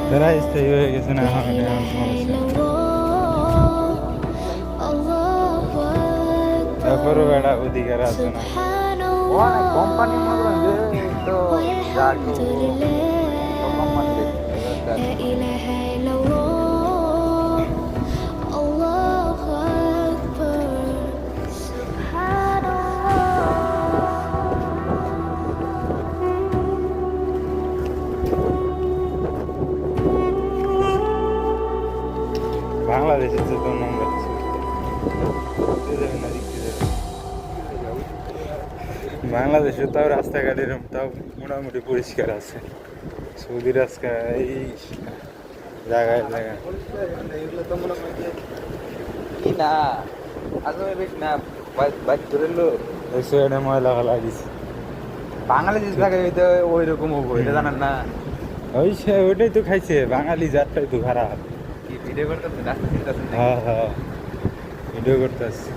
তারা স্থায়ী হয়ে গেছে না তারপরও বেড়া অধিকার আছে না কোম্পানি মনে করেন যে তো যা কোম্পানি বাংলাদেশের যে তো নোংরা বাংলাদেশে তাও রাস্তাঘাট এরকম তাও মোটামুটি পরিষ্কার আছে সৌদি রাস্তা এই জায়গায় জায়গায় এগুলো তো মনে করেন যে কি না আসলে বেশ না বাইক ধরে লো ওই সাইডে ময়লা ফেলা দিচ্ছে বাঙালি থাকে ওই রকম হবো এটা জানেন না ওই ওইটাই তো খাইছে বাঙালি জাতটাই তো খারাপ কি ভিডিও করতে রাস্তা চিন্তা হ্যাঁ হ্যাঁ ভিডিও করতেছি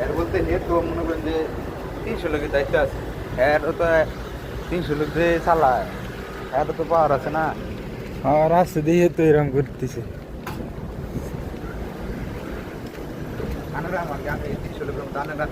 এর বলতে এর তো মনে করেন যে 300 লোকের দায়িত্ব আছে এর তো 300 লোক যে চালায় এত তো পাওয়ার আছে না আর রাস্তা দিয়ে তো এরকম করতেছে আনারা আমার 300 লোকের মতো আনারা